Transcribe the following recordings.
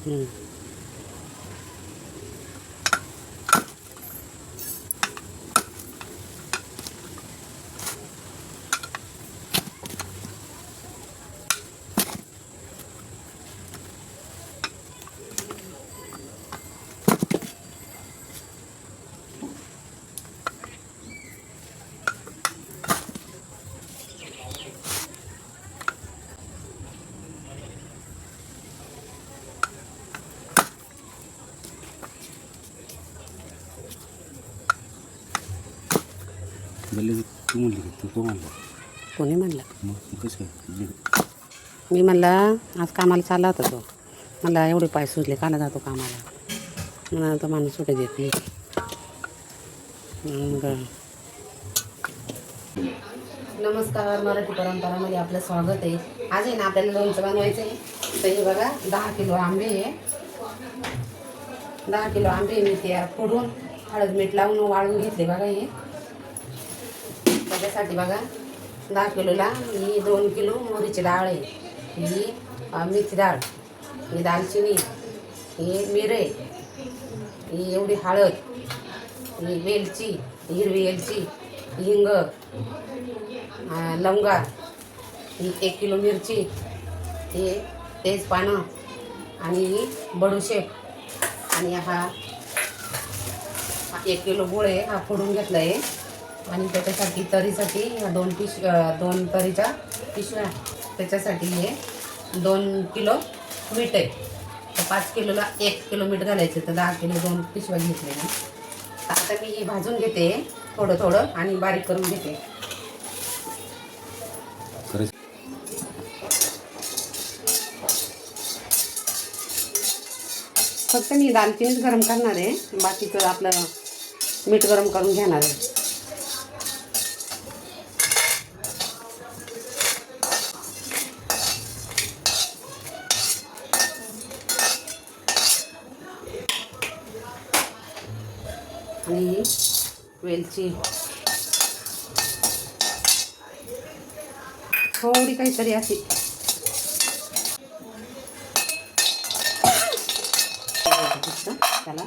तू म्हणली तू तो म्हणला कोणी म्हणलं? मग कसं मी म्हणला आज कामाला चालला होता तो. मला एवढे पाय सुजले, काला जातो कामाला. मला तो माणूस सुटे देत नाही. मग नमस्कार, मराठी परंपरामध्ये आपलं स्वागत आहे. आज आहे ना आपल्याला लोणचं बनवायचं आहे. तर हे बघा 10 किलो आंबे आहे. 10 किलो आंबे मी ते फोडून हळद मीठ लावून वाळून घेतले बघा. हे त्याच्यासाठी बघा 10 किलोला ही 2 किलो मोहरीची डाळ आहे, ही मिरची डाळ, ही दालचिनी, ही मिरे, ही एवढी हळद, ही वेलची, हिरवी वेलची, हिंग, लवंगा, ही 1 किलो मिरची, हे तेजपानं आणि ही बडीशेप, आणि हा 1 किलो गुळ आहे, हा फोडून घेतला आहे. आणि त्याच्यासाठी तरीसाठी ह्या 2 तरीच्या पिशव्या, त्याच्यासाठी हे 2 किलो मीठ आहे. तर 5 किलोला 1 किलो मीठ घालायचं, तर 10 किलो 2 पिशव्या घेतले मी. आता मी ही भाजून घेते थोडं थोडं आणि बारीक करून घेते. फक्त मी दालचिनीच गरम करणार आहे, बाकीचं आपलं मीठ गरम करून घेणार आहे. आणि वेलची थोडी काहीतरी अशी त्याला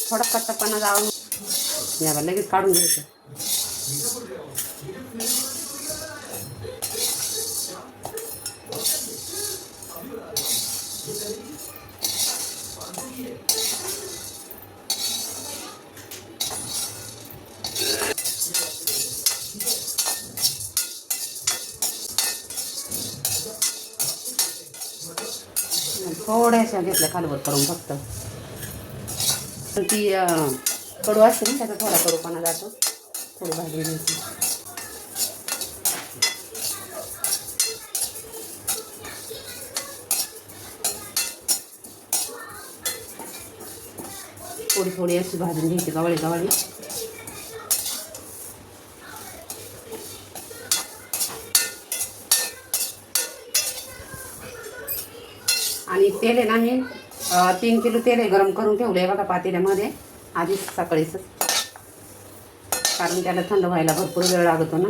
थोडा कच्चापणा जाऊन याला लगेच काढून घ्यायचं. थोड्याशा घेतल्या खालवर करून फक्त. ती कडू असते ना, त्याचा थोडा कडूपणा जातो. थोडी भाजी घ्यायची. थोडी थोडी अशी भाजून घ्यायची गवाळी गवाळी. आणि तेल आहे ना, मी 3 किलो तेल आहे गरम करून ठेवलं आहे बघा पातेल्यामध्ये आधीच सकाळीच, कारण त्याला थंड व्हायला भरपूर वेळ लागतो ना.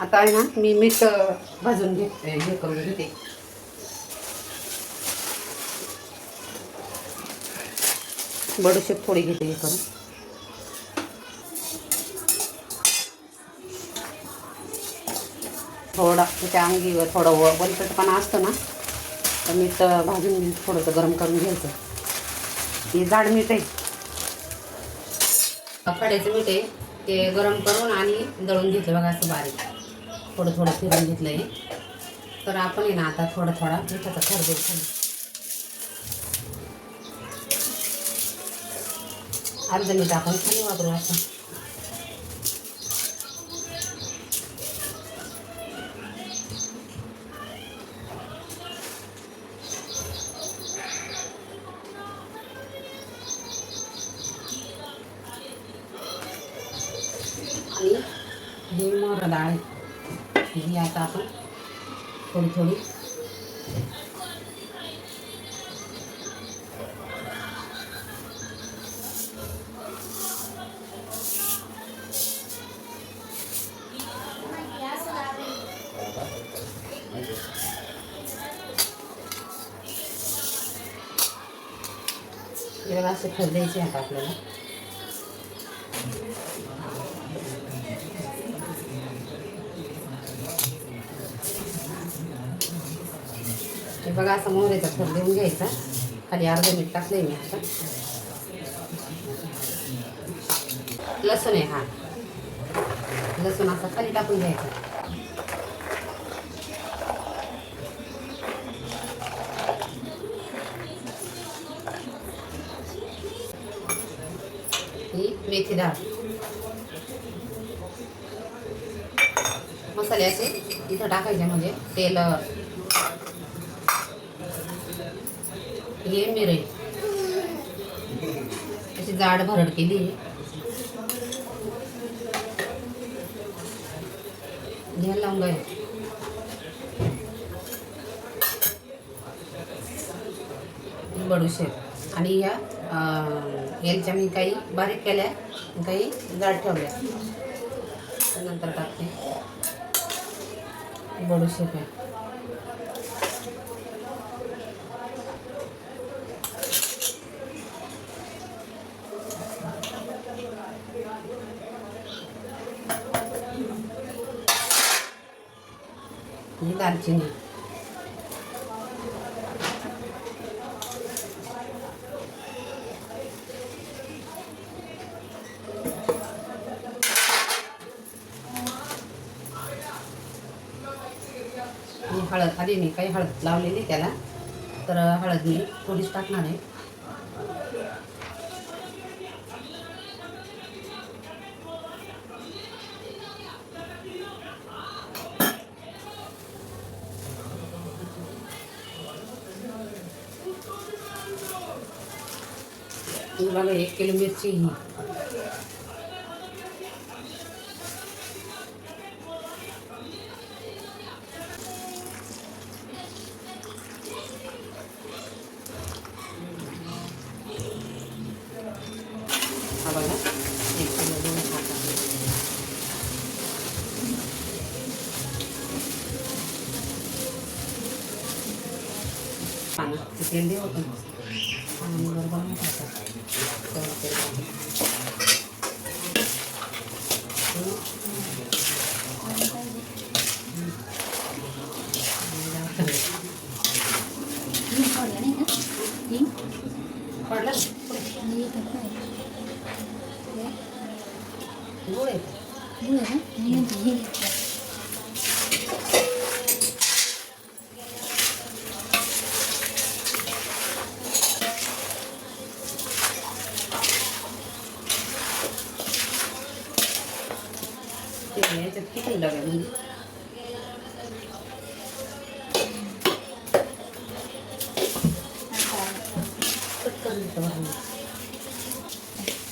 आता आहे ना, मी मीठ भाजून घेते, हे करून घेते. बडीशेप थोडी घेते हे करून. थोडा त्याच्या अंगीवर थोडं वलपटपणा असतं ना, तर मीठ भाजून थोडंसं गरम करून घ्यायचं. हे जाड मीठ आहे, खड्याचं मीठ आहे, ते गरम करून आणि दळून घेतलं बघा असं बारीक. थोडं थोडं फिरून घेतलं आहे. तर आपण आहे ना आता थोडा थोडा मिठाचा थर देऊ खाली. अर्ध मीठ आपण खाली वापरू असं. आणि ही मोहरा डाळ आहे, ही आता आपण थोडी थोडी हे बघा असे थर द्यायचे आता आपल्याला. हे बघा असं मोहरीचा थर देऊन घ्यायचा. खाली अर्ध मीठ टाकलंय मी आता. लसूण आहे हा, लसूण असा खाली टाकून घ्यायचा. ही मेथी डाळ, मसाले असे इथं टाकायचे म्हणजे तेल. हे मिरई अशी जाड भरड केली. हे लवंग आहे, बडीशेप. आणि या यांच्या मी काही बारीक केल्या, काही जाड ठेवल्या. नंतर टाकते बडीशेप आहे. ही दालचिनी, हळद. आधी मी काही हळद लावलेली त्याला, तर हळद मी थोडीच टाकणार आहे. बघा 1 किलो मिरची ही. हा बघा 1 किलो दोन पानं तेल दे होतं आणि बरोबर पडलं गुळ आहे. याच्यात किती लागेल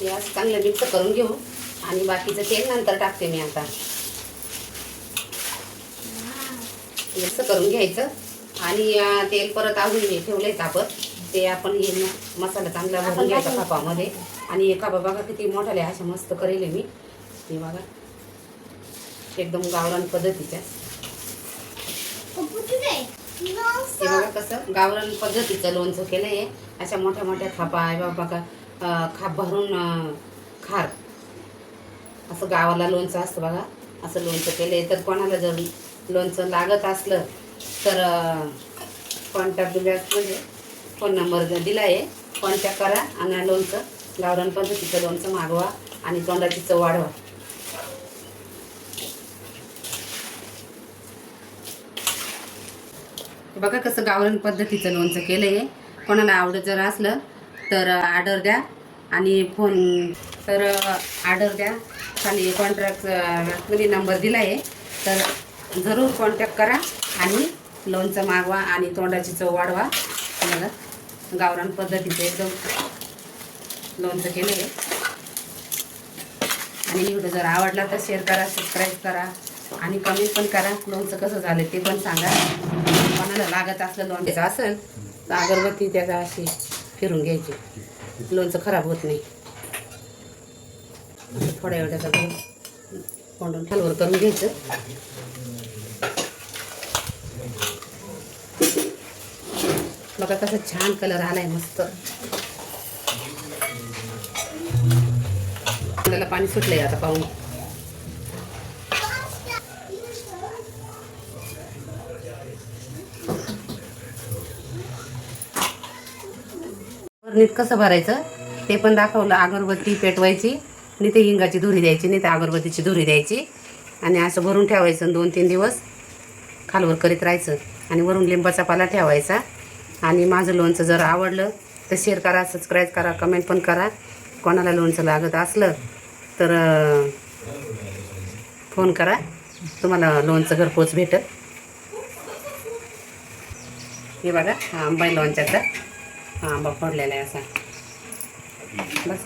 यास चांगलं मिक्स करून घेऊ. आणि बाकीचं तेल नंतर टाकते मी. आता मिक्स करून घ्यायचं आणि तेल परत अजून मी ठेवलंय तापत. ते आपण हे मसाला चांगला भरून घ्यायचा खापामध्ये. आणि खापा बघा किती मोठाले अशा मस्त करेल मी. हे बघा एकदम गावरान पद्धतीच्या. हे बघा कसं गावरान पद्धतीचं लोणचं केलं आहे. अशा मोठ्या मोठ्या खापा आहे बाबा का, खाप भरून खार असं गावाला लोणचं असतं बघा. असं लोणचं केलं आहे. तर कोणाला जर लोणचं लागत असलं तर कॉन्टॅक्ट दिल्यास म्हणजे फोन नंबर दिला आहे, कॉन्टॅक्ट करा आणि लोणचं गावरान पद्धतीचं लोणचं मागवा आणि तोंडाची चव वाढवा. बघा कसं गावरान पद्धतीचं लोणचं केलं आहे. कोणाला आवडत जर असलं तर ऑर्डर द्या आणि फोन तर ऑर्डर द्या. खाली कॉन्टॅक्टमध्ये नंबर दिला आहे, तर जरूर कॉन्टॅक्ट करा आणि लोणचं मागवा आणि तोंडाची चव वाढवा. बघा गावरान पद्धतीचं एकदम लोणचं केलं आहे. आणि व्हिडिओ जर आवडला तर शेअर करा, सबस्क्राईब करा आणि कमेंट पण करा. लोणचं कसं झालं ते पण सांगा. कोणाला लागत असलं लोणचं असेल तर अगरबत्ती त्याचा अशी फिरून घ्यायची, लोणचं खराब होत नाही. थोड्या वेळ त्याचा कोंडून हलवर करून घ्यायचं. बघा कसं छान कलर आलाय मस्त. त्याला पाणी सुटलंय आता पाहून. नीट कसं भरायचं ते पण दाखवलं. अगरबत्ती पेटवायची आणि ते हिंगाची धुरी द्यायची, नाही तर अगरबत्तीची धुरी द्यायची आणि असं भरून ठेवायचं. 2-3 दिवस खालवर करीत राहायचं आणि वरून लिंबाचा पाला ठेवायचा. आणि माझं लोणचं जर आवडलं तर शेअर करा, सबस्क्राईब करा, कमेंट पण करा. कोणाला लोणचं लागत असलं तर फोन करा, तुम्हाला लोणचं घरपोच भेटत. हे बघा हा आंबा आहे लोणच्याचा. हा आंबा फोडलेला आहे असा. बस.